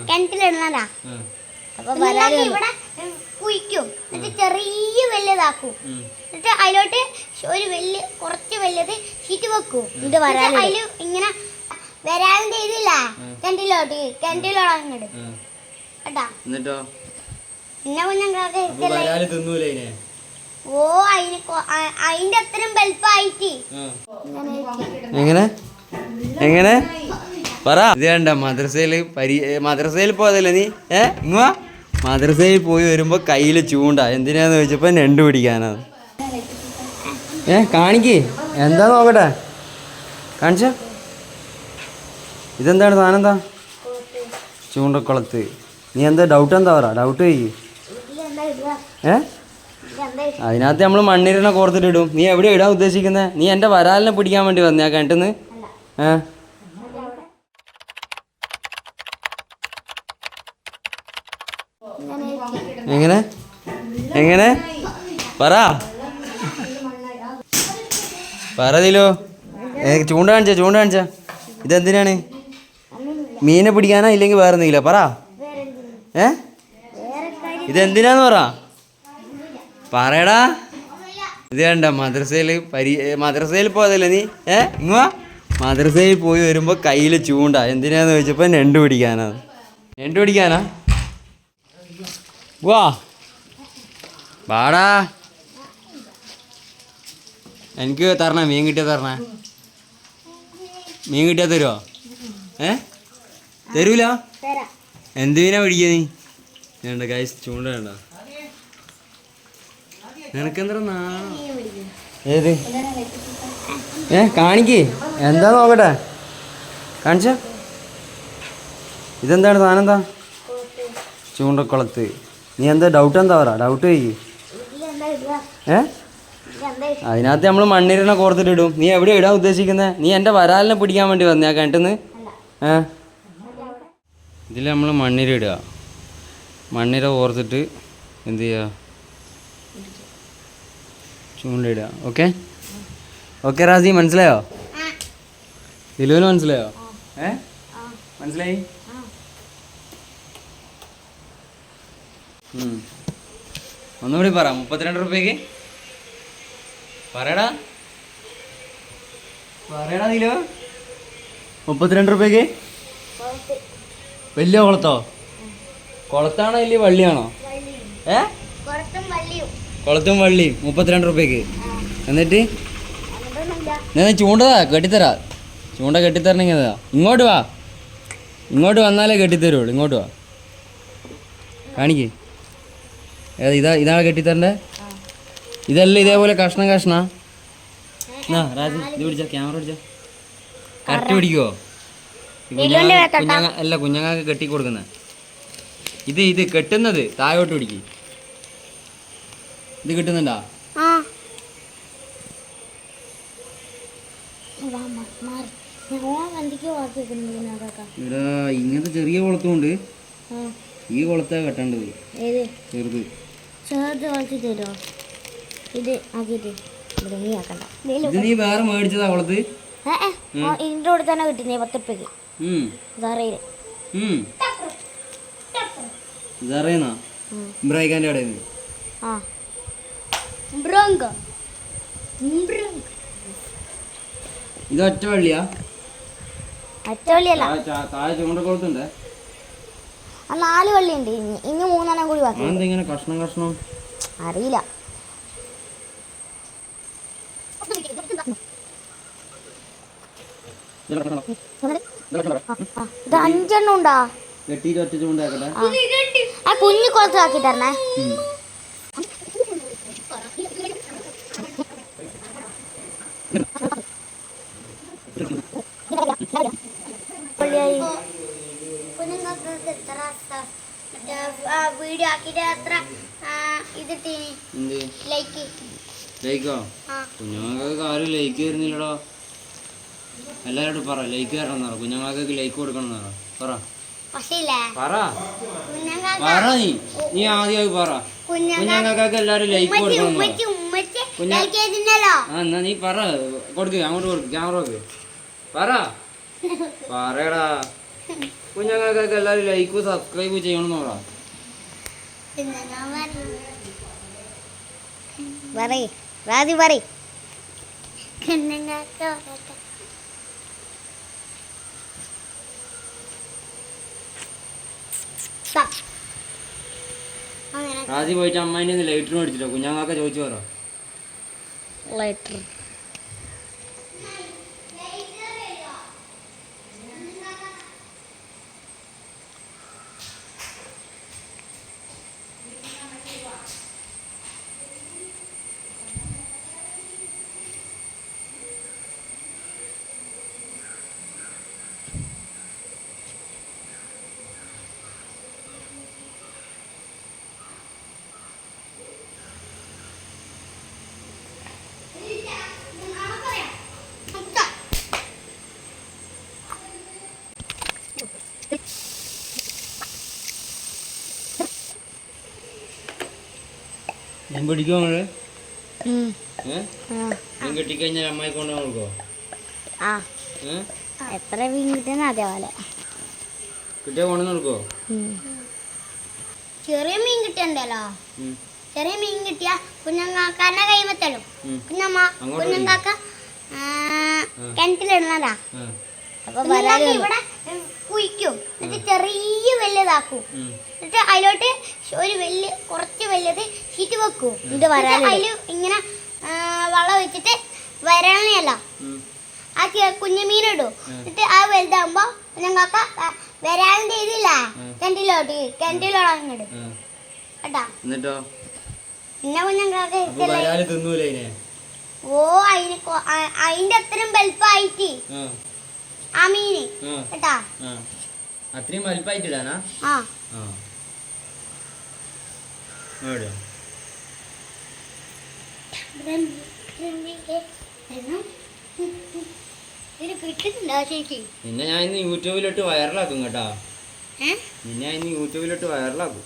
കിണറ്റിലിടുന്നതാ. അപ്പൊ ഇവിടെ കുഴിക്കും, എന്നിട്ട് ചെറിയ വലുതാക്കും, എന്നിട്ട് അതിലോട്ട് ഒരു കുറച്ച് വലുത് ഷീറ്റ് വെക്കും. ഇത് അതില് ഇങ്ങനെ വരാതിന്റെ ഇതില്ല കിണറ്റിലോട്ട് അങ്ങോട്ട് കേട്ടാ. എന്നിട്ടോ പിന്നെ കുഞ്ഞാക്ക് ഓ അതിന്റെ അത്രയും ബൽപ്പായിട്ട് എങ്ങനെ എങ്ങനെ പറ. ഇത് കണ്ട മദ്രസയിൽ പോയതല്ലേ നീ? ഇങ്ങ മദ്രസയിൽ പോയി വരുമ്പോ കയ്യില് ചൂണ്ട. എന്തിനാന്ന് ചോദിച്ചപ്പോ ഞണ്ട് പിടിക്കാനാ. കാണിക്ക്, എന്താ നോക്കട്ടെ, കാണിച്ച. ഇതെന്താണ് സാധനം? എന്താ ചൂണ്ടക്കുളത്ത്? നീ എന്താ ഡൗട്ട്? എന്താ പറ, ഡൗട്ട് ചോദിക്ക്. അതിനകത്ത് നമ്മൾ മണ്ണിരനെ കോർത്തിട്ടിടും. നീ എവിടെ ഇടാൻ ഉദ്ദേശിക്കുന്നത്? നീ എൻ്റെ വരാലിനെ പിടിക്കാൻ വേണ്ടി വന്നേ കിണറ്റിന്ന്? എങ്ങനെ എങ്ങനെ പറതിലോ. ചൂണ്ട കാണിച്ച. ഇതെന്തിനാണ്? മീനെ പിടിക്കാനാ ഇല്ലെങ്കിൽ വേറെ എന്തെങ്കിലും? പറ. ഇതെന്തിനാന്ന് പറയടാ. ഇത് കണ്ട മദ്രസയിൽ പോയതല്ലേ നീ? ഇങ്ങ മദ്രസയിൽ പോയി വരുമ്പോ കയ്യില് ചൂണ്ട. എന്തിനാന്ന് ചോദിച്ചപ്പോ ഞണ്ട് പിടിക്കാനാ. വാ വാടാ, എനിക്ക് തരണേ, മീൻ കിട്ടിയാ തരണേ. മീൻ കിട്ടിയാ തരുമോ? തരൂല? എന്ത് മീനാ പിടിക്കുക നീ? വേണ്ട ഗൈസ്, ചൂണ്ട വേണ്ട. നിനക്കെന്താ ഏത്? കാണിക്ക്, എന്താ നോക്കട്ടെ, കാണിച്ച. ഇതെന്താണ് സാധനം? എന്താ ചൂണ്ടക്കുളത്ത്? നീ എന്താ ഡൗട്ട്? എന്താ പറ, ഡൗട്ട് ചോദിക്ക്. അതിനകത്ത് നമ്മൾ മണ്ണിരനെ കോർത്തിട്ടിടും. നീ എവിടെ ഇടാൻ ഉദ്ദേശിക്കുന്നത്? നീ എൻ്റെ വരാലിനെ പിടിക്കാൻ വേണ്ടി വന്നേ കിണറ്റിന്ന്? ഇതിൽ നമ്മൾ മണ്ണിര ഇടുക. മണ്ണിര കോർത്തിട്ട് എന്ത് ചെയ്യുക? ചൂണ്ടയിടുക. ഓക്കെ ഓക്കെ റാസി, മനസ്സിലായോ? ദിലുവിന് മനസ്സിലായോ? മനസ്സിലായി? ഒന്നുകൂടി പറ. 32 റുപ്യക്ക് പറയടാ ദിലു. 32 റുപ്യക്ക് വലിയ കുളത്തോ? കുളത്താണോ വലിയ വള്ളിയാണോ? കുളത്തും വള്ളിയും 32 റുപ്യക്ക്. എന്നിട്ട് ഞാൻ ചൂണ്ട കെട്ടിത്തരാ. ചൂണ്ട കെട്ടിത്തരണെങ്കിൽ ഇങ്ങോട്ട് വാ. ഇങ്ങോട്ട് വന്നാലേ കെട്ടിത്തരുള്ളൂ. ഇങ്ങോട്ട് വാ, കാണിക്ക്. ഇതാണ് കെട്ടിത്തരണ്ടേ. ഇതെല്ലാം ഇതേപോലെ കഷ്ണം രാജി. ഇത് പിടിച്ചോ, ക്യാമറ പിടിച്ചോ. കറക്റ്റ് പിടിക്കുവോ? അല്ല, കുഞ്ഞങ്ങാക്ക് കെട്ടി കൊടുക്കുന്ന ഇത് കെട്ടുന്നത് താഴോട്ട് പിടിക്ക്. ഇത് കിട്ടുന്നുണ്ടാ? ഇവിടെ ഇങ്ങനത്തെ ചെറിയ കുളത്തുണ്ട്. ഈ കുളത്താ കെട്ടേണ്ടത്, ചെറുത്. ഇത് നീ വേറെ മേടിച്ചതാ കുളത്ത്? ഇതിന്റെ കൂടെ തന്നെ കിട്ടുന്നേ 10 റുപ്യക്ക്. ഇബ്രാഹിഖാന്റെ അവിടെ ഇത് ഒറ്റ വള്ളിയാ? താഴെ ചൂണ്ടക്കുളത്തുണ്ട്. 4 വള്ളിയുണ്ട്. ഇനി 3 കൂടി ബാക്കി. ഇങ്ങനെ കഷ്ണം അറിയില്ല. ഇത് 5 എണ്ണം ഉണ്ടാ? കുഞ്ഞു കുളത്താക്കി തരണേ. വീഡിയോ ആക്കിട്ട് എത്ര ലൈക്കോ? കുഞ്ഞുങ്ങൾക്ക് ആരും ലൈക്ക് വരുന്നില്ലടോ. എല്ലാവരോടും പറ ലൈക്ക് തരണം. കുഞ്ഞുങ്ങൾക്ക് ലൈക്ക് കൊടുക്കണം. പറ നീ ആദ്യമായി പറ. കുഞ്ഞുങ്ങൾക്ക് എല്ലാവരും ലൈക്ക് കൊടുക്കണം. എന്നാ നീ പറ, കൊടുക്ക്, അങ്ങോട്ട് കൊടുക്ക്, ക്യാമറ പറയടാ. കുഞ്ഞങ്ങൾക്കൊക്കെ എല്ലാവരും ലൈക്കും സബ്സ്ക്രൈബ് ചെയ്യണമെന്ന് പറ. പറയ് രാജി പറയ്. ആദ്യം പോയിട്ട് അമ്മേൻ്റെ ഒന്ന് ലൈറ്റർ മേടിച്ചിട്ടോ കുഞ്ഞങ്ങൾക്കെ ചോദിച്ചു പറ. ലൈറ്റർ ഞാൻ പിടിക്കുമോ നമ്മള്? ഞാൻ കിട്ടിക്കഴിഞ്ഞാൽ അമ്മായി കൊണ്ടു കൊടുക്കോ? എത്ര മീൻ കിട്ടുന്ന അതേപോലെ കിട്ടിയ കൊണ്ടു കൊടുക്കോ? ചെറിയ മീൻ കിട്ടണ്ടല്ലോ. ചെറിയ മീൻ കിട്ടിയ കുഞ്ഞങ്കാക്കാന്റെ കൈമത്തലും കുഞ്ഞങ്കാക്ക കിണറ്റിലിടുന്നതാ. അപ്പൊ ഇവിടെ കുഴിക്കും, എന്നിട്ട് ചെറിയ വലുതാക്കും, എന്നിട്ട് അതിലോട്ട് ഒരു കുറച്ച് വലുത് ഷീറ്റ് വെക്കും. ഇത് അതില് ഇങ്ങനെ വളം വെച്ചിട്ട് വരണല്ല ആ കുഞ്ഞു മീനിടും. എന്നിട്ട് ആ വലുതാകുമ്പോ ഞങ്ങൾക്ക് വരാളിന്റെ ഇതില്ല കിണറ്റിലോട്ട് കേട്ടാ. പിന്നെ കുഞ്ഞങ്ങൾക്ക് ഓ അതിന്റെ അത്രയും വലുപ്പമായിട്ട് ആ മീന് കേട്ടാ. അത്രയും വലുപ്പമായിട്ടിടാനാ? നിന്നെ ഞാൻ ഇന്ന് യൂട്യൂബിലിട്ട് വൈറലാക്കും കേട്ടാ. നിന്നെ ഇന്ന് യൂട്യൂബിലിട്ട് വൈറലാക്കും.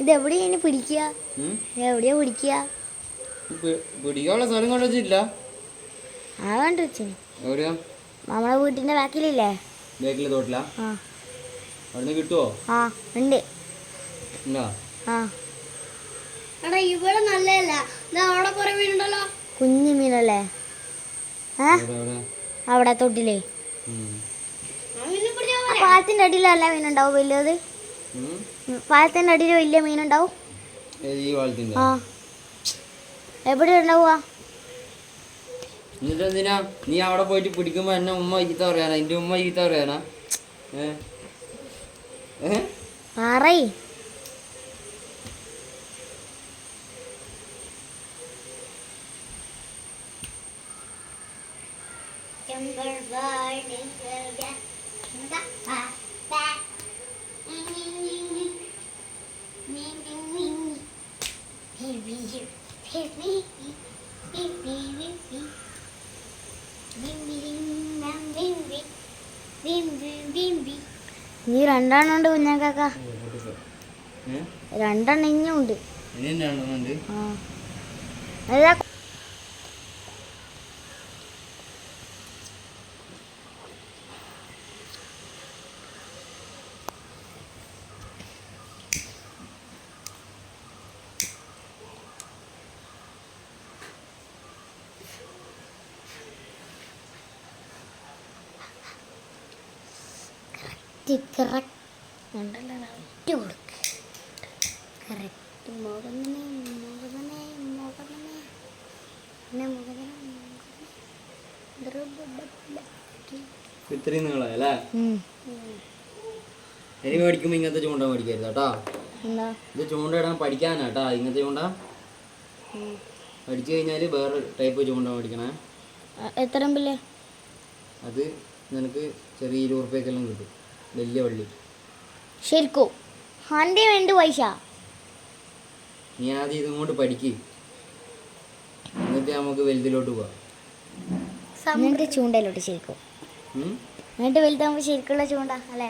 ഇതെവിടെയാ പിടിക്കുക? എവിടെയാ പിടിക്കുക? പിടിക്കാനുള്ള സ്ഥലം കണ്ടുവച്ചില്ല. ആ കണ്ടു വെച്ചു. എവിടെയാ? നമ്മളെ വീട്ടിന്റെ ബാക്കിലില്ലേ? ബാക്കിലെ തോട്ടിലാ? അവിടുന്ന് കിട്ടുവോ? ആ ഉണ്ട്. ഇവിടെ നല്ലതല്ല. അവിടെ കുറെ മീനുണ്ടല്ലോ. കുഞ്ഞു മീനല്ലേ? അവിടെ തൊട്ടിലേ പാലത്തിന്റെ അടിയിലല്ല മീനുണ്ടാവും വലിയത്. പാലത്തിന്റെ അടിയിൽ വലിയ മീനുണ്ടാവും. ആ എവിടെ ഉണ്ടാവുക? എന്നിട്ടെന്തിനാ നീ അവിടെ പോയിട്ട് പിടിക്കുമ്പോ എന്നെ ഉമ്മ ചീത്ത പറയാനാ? എന്റെ ഉമ്മ ചീത്ത പറയാനാ? പറയ്. നീ രണ്ടെണ്ണം ഉണ്ട് കുഞ്ഞാക്കാക്ക. രണ്ടെണ്ണം ഇനിയും ഉണ്ട്. ഇത്രയും നിങ്ങളല്ലേ? ഇനി മേടിക്കുമ്പോ ഇങ്ങനത്തെ ചൂണ്ട മേടിക്കരുത് കേട്ടാ. ഇത് ചൂണ്ട ഇടാൻ പഠിക്കാനാട്ടാ. ഇങ്ങനത്തെ ചൂണ്ട പഠിച്ചു കഴിഞ്ഞാല് വേറെ ടൈപ്പ് ചൂണ്ട മേടിക്കണേ. എത്ര അത് നിനക്ക് ചെറിയ 20 ഉറുപ്പ്യക്കെല്ലാം കിട്ടും. വലിയ വള്ളി. ശരിക്കും ഹണ്ടി വേണ്ട പൈസ. നീ ആദ്യം ഇതും കൊണ്ട് പഠിക്ക്, എന്നിട്ട് നമുക്ക് വലുതിലോട്ട് പോവാം. എന്നിട്ട് ചൂണ്ടയിലോട്ട് ശരിക്കും എന്നിട്ട് വലുതാകുമ്പോ ശരിക്കുള്ള ചൂണ്ട അല്ലേ?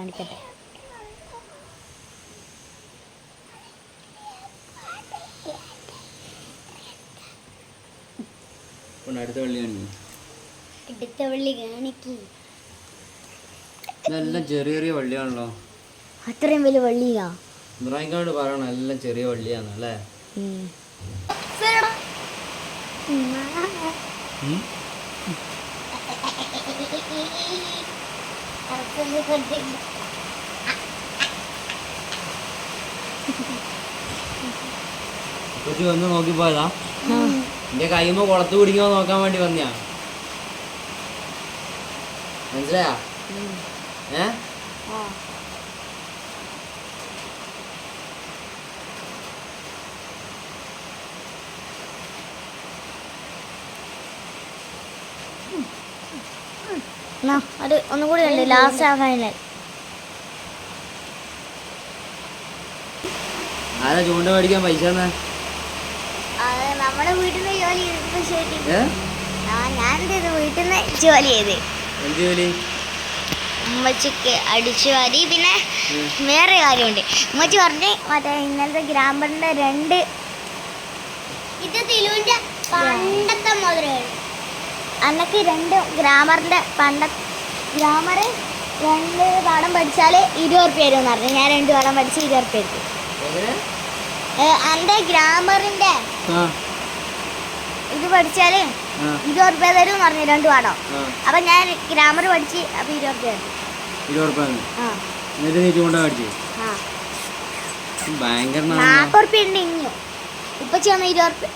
കാണിക്കട്ടെ. അടുത്ത വള്ളി കാണിക്കും. അടുത്ത വള്ളി കാണിക്ക്. ഇതെല്ലാം ചെറിയ ചെറിയ വള്ളിയാണല്ലോ. അത്രയും വലിയ വള്ളിയാ? ഇബ്രാഹിംകാട് പറയണം എല്ലാം ചെറിയ വള്ളിയാണ് അല്ലേ? കൊച്ചു വന്ന് നോക്കിപ്പോയതാ. എന്റെ കൈമ കുളത്ത് കുടിക്കോ നോക്കാൻ വേണ്ടി വന്നിയാ. മനസ്സിലായാ? അത് ഒന്നുകൂടി ഉണ്ട്. ലാസ്റ്റ് ആ ഫൈനൽ. ആരാ ചൂണ്ട മേടിക്കാൻ പൈസ? നമ്മുടെ വീട്ടിൽ നിന്ന് ജോലി ചെയ്ത്. ഞാനെന്ത് വീട്ടിൽ നിന്ന് ജോലി ചെയ്ത്. എന്ത് ജോലി? ഉമ്മച്ചിക്ക് അടിച്ചു വാരി. പിന്നെ വേറെ കാര്യമുണ്ട്. ഉമ്മച്ചി പറഞ്ഞ് മറ്റേ ഇന്നലത്തെ ഗ്രാമറിന്റെ 2 ഇത് തിലുവിന്റെ പണ്ടത്തെ മുതലുകൾ അന്നക്ക് 2 ഗ്രാമറിന്റെ ഗ്രാമർ 2 പാഠം പഠിച്ചാൽ 20 റുപ്യ തരുമെന്ന് പറഞ്ഞു. ഞാൻ 2 പാഠം പഠിച്ച് 20 റുപ്യ എടുത്തു. എൻ്റെ ഗ്രാമറിന്റെ ഇത് പഠിച്ചാൽ 20 റുപ്യ തരും എന്ന് പറഞ്ഞു 2 പാഠം. അപ്പൊ ഞാൻ ഗ്രാമർ പഠിച്ച് അപ്പൊ 20 റുപ്യ തരും. 20 റുപ്യ? 40 റുപ്യ ഉണ്ട് ഇനിയും. ഉപ്പച്ചി വന്ന 20 റുപ്യ.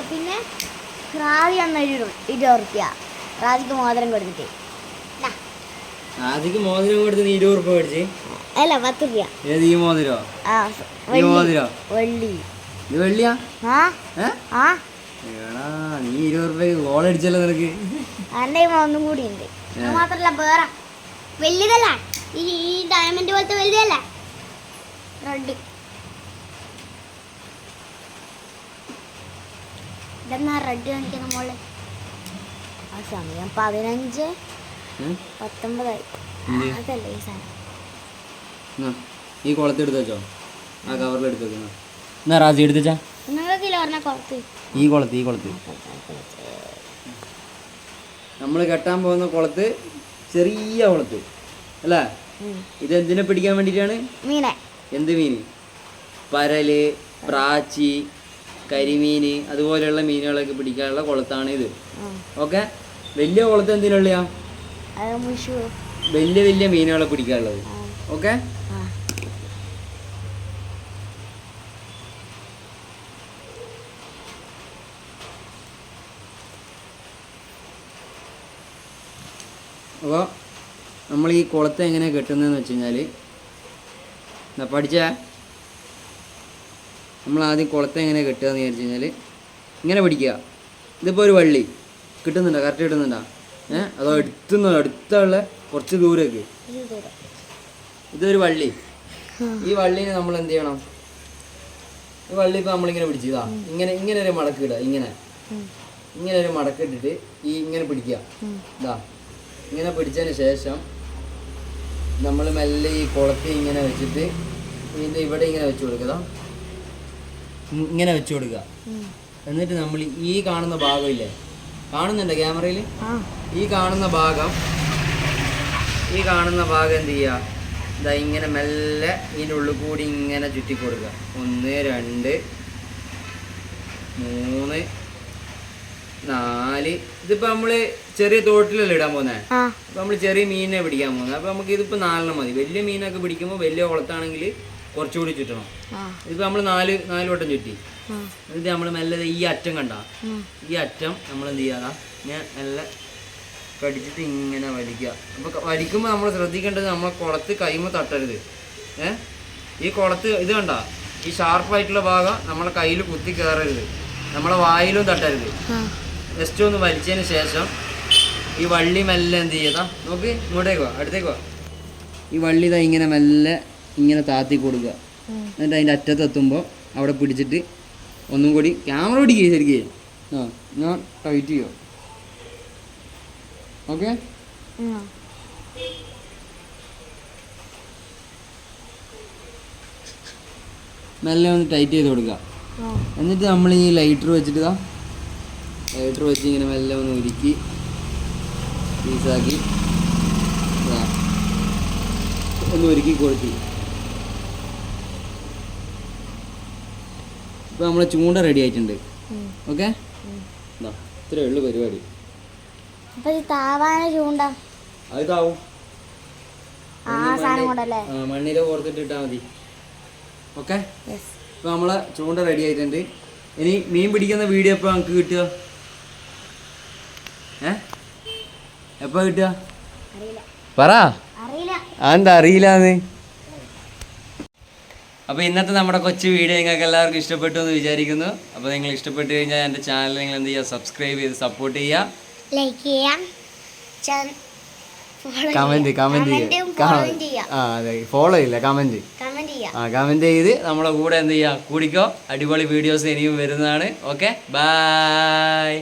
പിന്നെ റാവി വന്ന 20 റുപ്യ. റാവിക്ക് മോതിരം കൊടുത്തിട്ട്. ആദ്യക്ക് മോതിരം കൊടുത്ത് 20 റുപ്യ മേടിച്ച്? അല്ല 10 റുപ്യ. ഏത് ഈ മോതിരോ? വെള്ളി. ഇത് വെള്ളിയാ? നീ 20 റുപ്യക്ക് ഗോൾ അടിച്ചല്ലോ നിനക്ക്. എന്റെ ഒന്നും കൂടി ഉണ്ട്. മാത്രല്ല വേറെ വലിയതല്ല, ഈ ഡയമണ്ട് പോലത്തെ വലുതല്ല, റെഡ്. ഇതെന്നാ റെഡ് കാണിക്കുന്ന മോളെ. ആ സമയം 15:19 അതല്ലേ ഈ സാധനം. ഈ കുളത്ത് എടുത്ത് വെച്ചോ, ആ കവറിൽ എടുത്ത് വെക്കുന്ന. എന്നാ റാജി എടുത്ത് വെച്ചാ നിങ്ങൾക്കില്ല പറഞ്ഞ കുളത്ത്. ഈ കുളത്ത് നമ്മൾ കെട്ടാൻ പോകുന്ന കുളത്ത്, ചെറിയ കുളത്ത് അല്ലേ? ഇതെന്തിനെ പിടിക്കാൻ വേണ്ടിയിട്ടാണ്? മീനെ. എന്ത് മീൻ? പരല്, പ്രാച്ചി, കരിമീന്, അതുപോലെയുള്ള മീനുകളൊക്കെ പിടിക്കാനുള്ള കുളത്താണ് ഇത്. ഓക്കെ. വലിയ കുളത്ത് എന്തിനുള്ളയാ? വലിയ വലിയ മീനുകളെ പിടിക്കാനുള്ളത്. ഓക്കെ. അപ്പോൾ നമ്മൾ ഈ കുളത്തെ എങ്ങനെയാണ് കെട്ടുന്നതെന്ന് വെച്ച് കഴിഞ്ഞാൽ, പഠിച്ചാൽ നമ്മൾ ആദ്യം കുളത്തെ എങ്ങനെ കെട്ടുക എന്ന് വിചാരിച്ചു കഴിഞ്ഞാൽ, ഇങ്ങനെ പിടിക്കുക. ഇതിപ്പോൾ ഒരു വള്ളി കിട്ടുന്നുണ്ടോ? കറക്റ്റ് കിട്ടുന്നുണ്ടോ? അതോ അടുത്തുള്ള കുറച്ച് ദൂരേക്ക്? ഇതൊരു വള്ളി. ഈ വള്ളീനെ നമ്മൾ എന്ത് ചെയ്യണം? ഈ വള്ളി ഇപ്പോൾ നമ്മളിങ്ങനെ പിടിച്ചതാ, ഇങ്ങനെ ഒരു മടക്ക് ഇടുക. ഇങ്ങനെ ഒരു മടക്ക് ഇട്ടിട്ട് ഇങ്ങനെ പിടിക്കുക. ഇതാ ഇങ്ങനെ പിടിച്ചതിന് ശേഷം നമ്മൾ മെല്ലെ ഈ കുളത്തിൽ ഇങ്ങനെ വെച്ചിട്ട് ഇതിൻ്റെ ഇവിടെ ഇങ്ങനെ വെച്ച് കൊടുക്കുക. ഇങ്ങനെ വെച്ച് കൊടുക്കുക. എന്നിട്ട് നമ്മൾ ഈ കാണുന്ന ഭാഗമില്ലേ, കാണുന്നുണ്ടോ ക്യാമറയിൽ? ഈ കാണുന്ന ഭാഗം എന്ത് ചെയ്യുക? ഇതാ ഇങ്ങനെ മെല്ലെ ഇതിൻ്റെ ഉള്ളിൽ കൂടി ഇങ്ങനെ ചുറ്റി കൊടുക്കുക. 1 2 3 4. ഇതിപ്പോൾ നമ്മൾ ചെറിയ തോട്ടിലല്ലേ ഇടാൻ പോകുന്നത്. അപ്പോൾ നമ്മൾ ചെറിയ മീനിനെ പിടിക്കാൻ പോകുന്നത്. അപ്പോൾ നമുക്ക് ഇതിപ്പോൾ 4 മതി. വലിയ മീനൊക്കെ പിടിക്കുമ്പോൾ വലിയ കുളത്താണെങ്കിൽ കുറച്ചുകൂടി ചുറ്റണം. ഇതിപ്പോൾ നമ്മൾ 4 വട്ടം ചുറ്റി. എന്നിട്ട് നമ്മൾ മെല്ലെ ഈ അറ്റം കണ്ട, ഈ അറ്റം നമ്മൾ എന്ത് ചെയ്യാതാ, ഞാൻ മെല്ലെ കടിച്ചിട്ട് ഇങ്ങനെ വലിക്കുക. അപ്പോൾ വലിക്കുമ്പോൾ നമ്മൾ ശ്രദ്ധിക്കേണ്ടത് നമ്മളെ കുളത്ത് കൈമ തട്ടരുത്. ഈ കുളത്ത് ഇത് കണ്ട, ഈ ഷാർപ്പായിട്ടുള്ള ഭാഗം നമ്മളെ കയ്യിൽ കുത്തി കയറരുത്, നമ്മളെ വായിലും തട്ടരുത്. ജസ്റ്റ് ഒന്ന് വലിച്ചതിന് ശേഷം ഈ വള്ളി മെല്ലെ എന്ത് ചെയ്യതാ, നോക്ക് ഇങ്ങോട്ടേക്ക് വാ, അടുത്തേക്ക് വാ. ഈ വള്ളി ഇതാ ഇങ്ങനെ മെല്ലെ ഇങ്ങനെ താത്തി കൊടുക്കുക. എന്നിട്ട് അതിൻ്റെ അറ്റത്തെത്തുമ്പോൾ അവിടെ പിടിച്ചിട്ട് ഒന്നും കൂടി ക്യാമറ പിടിക്കുക ശരിക്കും. ഞാൻ ടൈറ്റ് ചെയ്യോ? ഓക്കെ. മെല്ലെ ഒന്ന് ടൈറ്റ് ചെയ്ത് കൊടുക്കുക. എന്നിട്ട് നമ്മൾ ഈ ലൈറ്റർ വെച്ചിട്ട് ലൈറ്റർ വെച്ച് ഇങ്ങനെ മെല്ലെ ഒന്ന് ഉരുക്കി പീസാക്കി ഒന്ന് ഒരുക്കി കൊടുത്തി. ഇപ്പോൾ നമ്മളെ ചൂണ്ട റെഡി ആയിട്ടുണ്ട്. ഓക്കെ, ഇത്രയേ ഉള്ളൂ പരിപാടി. അത് താവും മണ്ണിര കോർത്തിട്ട് ഇട്ടാൽ മതി. ഓക്കെ, ഇപ്പോൾ നമ്മളെ ചൂണ്ട റെഡി ആയിട്ടുണ്ട്. ഇനി മീൻ പിടിക്കുന്ന വീഡിയോ എപ്പോൾ നമുക്ക് കിട്ടുക? എപ്പോൾ കിട്ടുക പറ. എന്താ അറിയില്ലാന്ന്. അപ്പോൾ ഇന്നത്തെ നമ്മുടെ കൊച്ചു വീഡിയോ നിങ്ങൾക്ക് എല്ലാവർക്കും ഇഷ്ടപ്പെട്ടു എന്ന് വിചാരിക്കുന്നു. അപ്പോൾ നിങ്ങൾ ഇഷ്ടപ്പെട്ട് കഴിഞ്ഞാൽ എൻ്റെ ചാനൽ നിങ്ങൾ എന്ത് ചെയ്യുക, സബ്സ്ക്രൈബ് ചെയ്ത് സപ്പോർട്ട് ചെയ്യുക, ലൈക്ക് ചെയ്യാം, കമന്റ് ഫോളോ ചെയ്യില്ല, കമന്റ് ചെയ്ത് നമ്മളെ കൂടെ എന്ത് ചെയ്യുക, കൂടിക്കോ. അടിപൊളി വീഡിയോസ് ഇനിയും വരുന്നതാണ്. Okay, by.